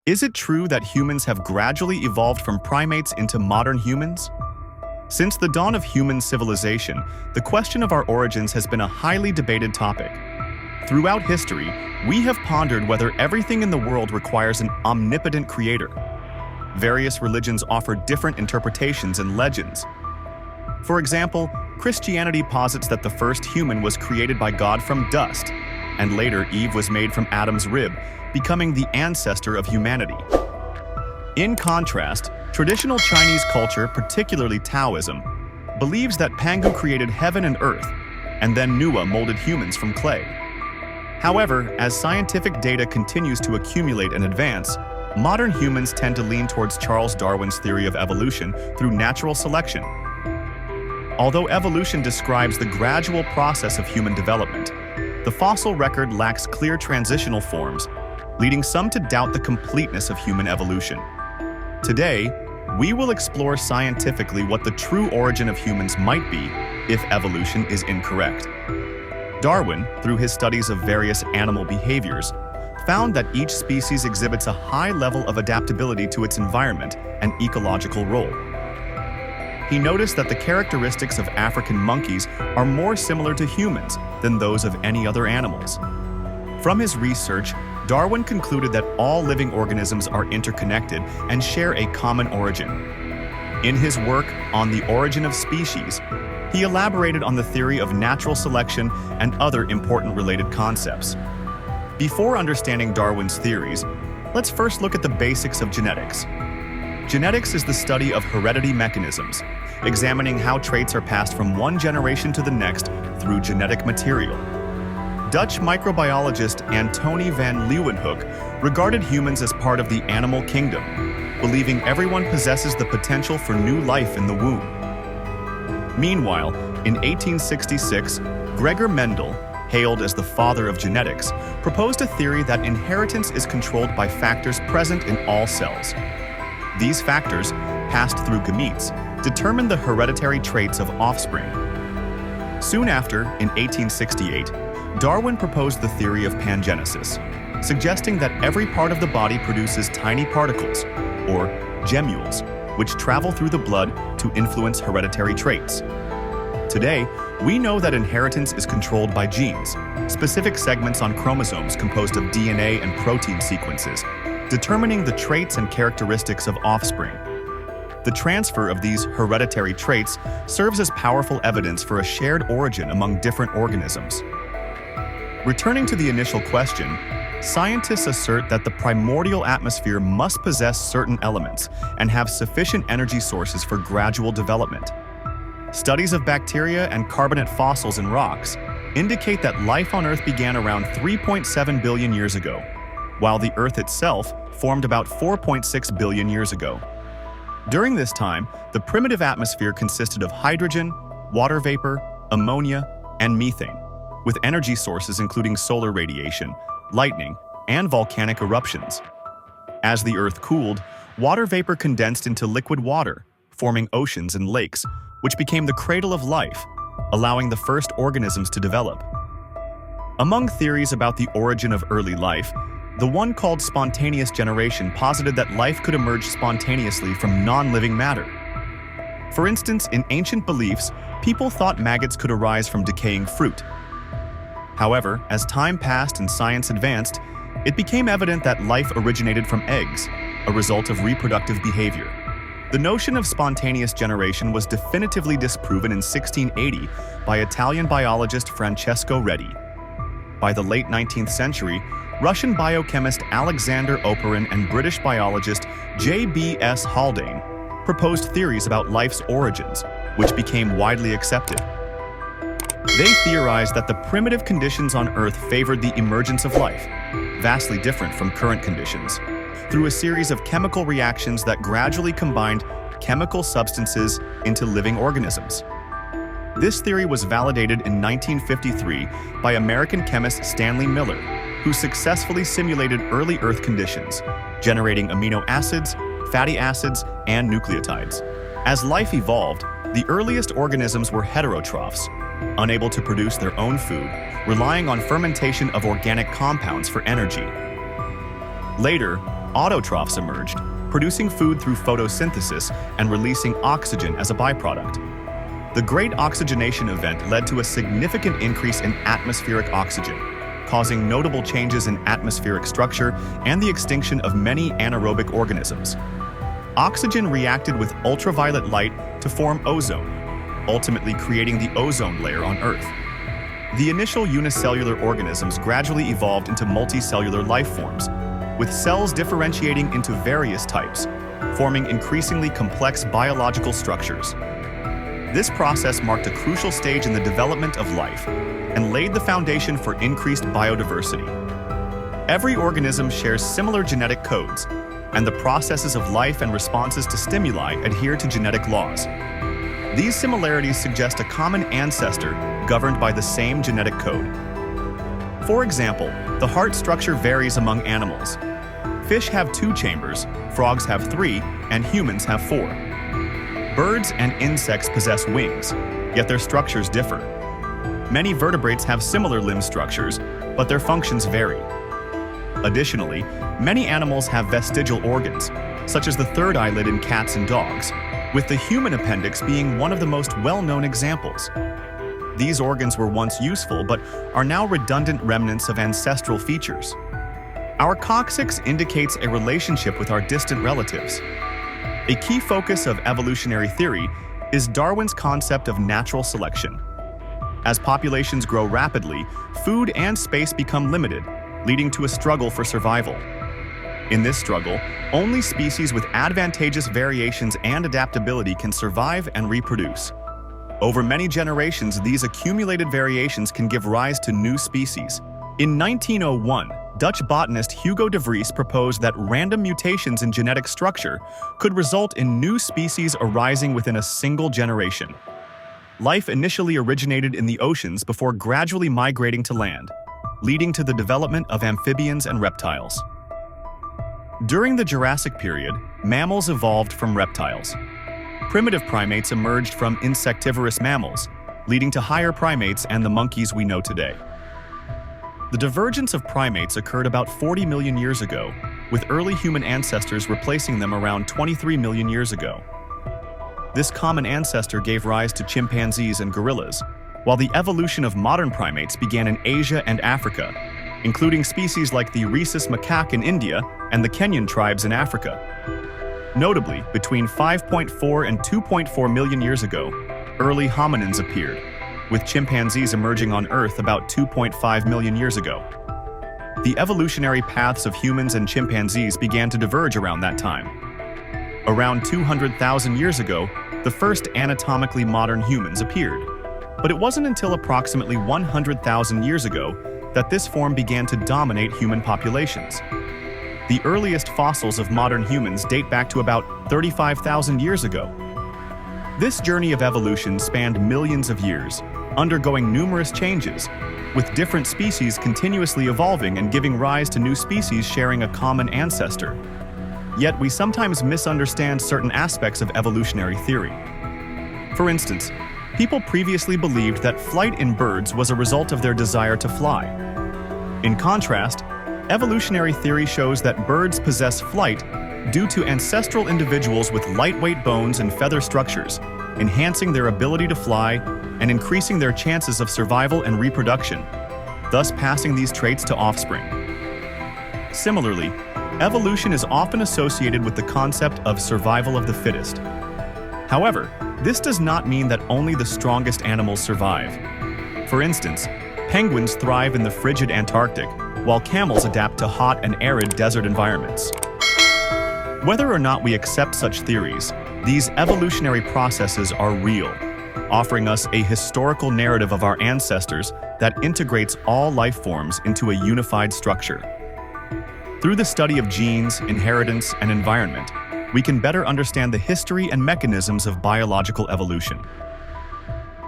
Is it true that humans have gradually evolved from primates into modern humans? Since the dawn of human civilization, the question of our origins has been a highly debated topic. Throughout history, we have pondered whether everything in the world requires an omnipotent creator. Various religions offer different interpretations and legends. For example, Christianity posits that the first human was created by God from dust, and later Eve was made from Adam's rib, becoming the ancestor of humanity. In contrast, traditional Chinese culture, particularly Taoism, believes that Pangu created heaven and earth, and then Nuwa molded humans from clay. However, as scientific data continues to accumulate and advance, modern humans tend to lean towards Charles Darwin's theory of evolution through natural selection. Although evolution describes the gradual process of human development, the fossil record lacks clear transitional forms, leading some to doubt the completeness of human evolution. Today, we will explore scientifically what the true origin of humans might be if evolution is incorrect. Darwin, through his studies of various animal behaviors, found that each species exhibits a high level of adaptability to its environment and ecological role. He noticed that the characteristics of African monkeys are more similar to humans than those of any other animals. From his research, Darwin concluded that all living organisms are interconnected and share a common origin. In his work on the origin of species, he elaborated on the theory of natural selection and other important related concepts. Before understanding Darwin's theories, let's first look at the basics of genetics. Genetics is the study of heredity mechanisms, examining how traits are passed from one generation to the next through genetic material. Dutch microbiologist Antonie van Leeuwenhoek regarded humans as part of the animal kingdom, believing everyone possesses the potential for new life in the womb. Meanwhile, in 1866, Gregor Mendel, hailed as the father of genetics, proposed a theory that inheritance is controlled by factors present in all cells. These factors, passed through gametes, determine the hereditary traits of offspring. Soon after, in 1868, Darwin proposed the theory of pangenesis, suggesting that every part of the body produces tiny particles, or gemmules, which travel through the blood to influence hereditary traits. Today, we know that inheritance is controlled by genes, specific segments on chromosomes composed of DNA and protein sequences, determining the traits and characteristics of offspring. The transfer of these hereditary traits serves as powerful evidence for a shared origin among different organisms. Returning to the initial question, scientists assert that the primordial atmosphere must possess certain elements and have sufficient energy sources for gradual development. Studies of bacteria and carbonate fossils in rocks indicate that life on Earth began around 3.7 billion years ago, while the Earth itself formed about 4.6 billion years ago. During this time, the primitive atmosphere consisted of hydrogen, water vapor, ammonia, and methane, with energy sources including solar radiation, lightning, and volcanic eruptions. As the Earth cooled, water vapor condensed into liquid water, forming oceans and lakes, which became the cradle of life, allowing the first organisms to develop. Among theories about the origin of early life, the one called spontaneous generation posited that life could emerge spontaneously from non-living matter. For instance, in ancient beliefs, people thought maggots could arise from decaying fruit. However, as time passed and science advanced, it became evident that life originated from eggs, a result of reproductive behavior. The notion of spontaneous generation was definitively disproven in 1680 by Italian biologist Francesco Redi. By the late 19th century, Russian biochemist Alexander Oparin and British biologist J.B.S. Haldane proposed theories about life's origins, which became widely accepted. They theorized that the primitive conditions on Earth favored the emergence of life, vastly different from current conditions, through a series of chemical reactions that gradually combined chemical substances into living organisms. This theory was validated in 1953 by American chemist Stanley Miller, who successfully simulated early Earth conditions, generating amino acids, fatty acids, and nucleotides. As life evolved, the earliest organisms were heterotrophs, unable to produce their own food, relying on fermentation of organic compounds for energy. Later, autotrophs emerged, producing food through photosynthesis and releasing oxygen as a byproduct. The Great Oxygenation Event led to a significant increase in atmospheric oxygen, causing notable changes in atmospheric structure and the extinction of many anaerobic organisms. Oxygen reacted with ultraviolet light to form ozone, ultimately creating the ozone layer on Earth. The initial unicellular organisms gradually evolved into multicellular life forms, with cells differentiating into various types, forming increasingly complex biological structures. This process marked a crucial stage in the development of life and laid the foundation for increased biodiversity. Every organism shares similar genetic codes, and the processes of life and responses to stimuli adhere to genetic laws. These similarities suggest a common ancestor governed by the same genetic code. For example, the heart structure varies among animals. Fish have 2 chambers, frogs have 3, and humans have 4. Birds and insects possess wings, yet their structures differ. Many vertebrates have similar limb structures, but their functions vary. Additionally, many animals have vestigial organs, such as the third eyelid in cats and dogs, with the human appendix being one of the most well-known examples. These organs were once useful, but are now redundant remnants of ancestral features. Our coccyx indicates a relationship with our distant relatives. A key focus of evolutionary theory is Darwin's concept of natural selection. As populations grow rapidly, food and space become limited, leading to a struggle for survival. In this struggle, only species with advantageous variations and adaptability can survive and reproduce. Over many generations, these accumulated variations can give rise to new species. In 1901, Dutch botanist Hugo de Vries proposed that random mutations in genetic structure could result in new species arising within a single generation. Life initially originated in the oceans before gradually migrating to land, leading to the development of amphibians and reptiles. During the Jurassic period, mammals evolved from reptiles. Primitive primates emerged from insectivorous mammals, leading to higher primates and the monkeys we know today. The divergence of primates occurred about 40 million years ago, with early human ancestors replacing them around 23 million years ago. This common ancestor gave rise to chimpanzees and gorillas, while the evolution of modern primates began in Asia and Africa, including species like the rhesus macaque in India and the Kenyan tribes in Africa. Notably, between 5.4 and 2.4 million years ago, early hominins appeared, with chimpanzees emerging on Earth about 2.5 million years ago. The evolutionary paths of humans and chimpanzees began to diverge around that time. Around 200,000 years ago, the first anatomically modern humans appeared, but it wasn't until approximately 100,000 years ago that this form began to dominate human populations. The earliest fossils of modern humans date back to about 35,000 years ago. This journey of evolution spanned millions of years, undergoing numerous changes, with different species continuously evolving and giving rise to new species sharing a common ancestor. Yet we sometimes misunderstand certain aspects of evolutionary theory. For instance, people previously believed that flight in birds was a result of their desire to fly. In contrast, evolutionary theory shows that birds possess flight due to ancestral individuals with lightweight bones and feather structures, enhancing their ability to fly and increasing their chances of survival and reproduction, thus passing these traits to offspring. Similarly, evolution is often associated with the concept of survival of the fittest. However, this does not mean that only the strongest animals survive. For instance, penguins thrive in the frigid Antarctic, while camels adapt to hot and arid desert environments. Whether or not we accept such theories, these evolutionary processes are real, offering us a historical narrative of our ancestors that integrates all life forms into a unified structure. Through the study of genes, inheritance, and environment, we can better understand the history and mechanisms of biological evolution.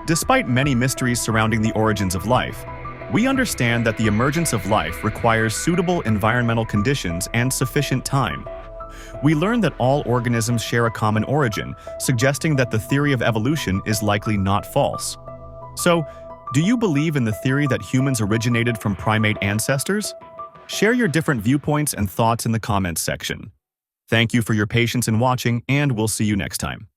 Despite many mysteries surrounding the origins of life, we understand that the emergence of life requires suitable environmental conditions and sufficient time. We learn that all organisms share a common origin, suggesting that the theory of evolution is likely not false. So, do you believe in the theory that humans originated from primate ancestors? Share your different viewpoints and thoughts in the comments section. Thank you for your patience in watching, and we'll see you next time.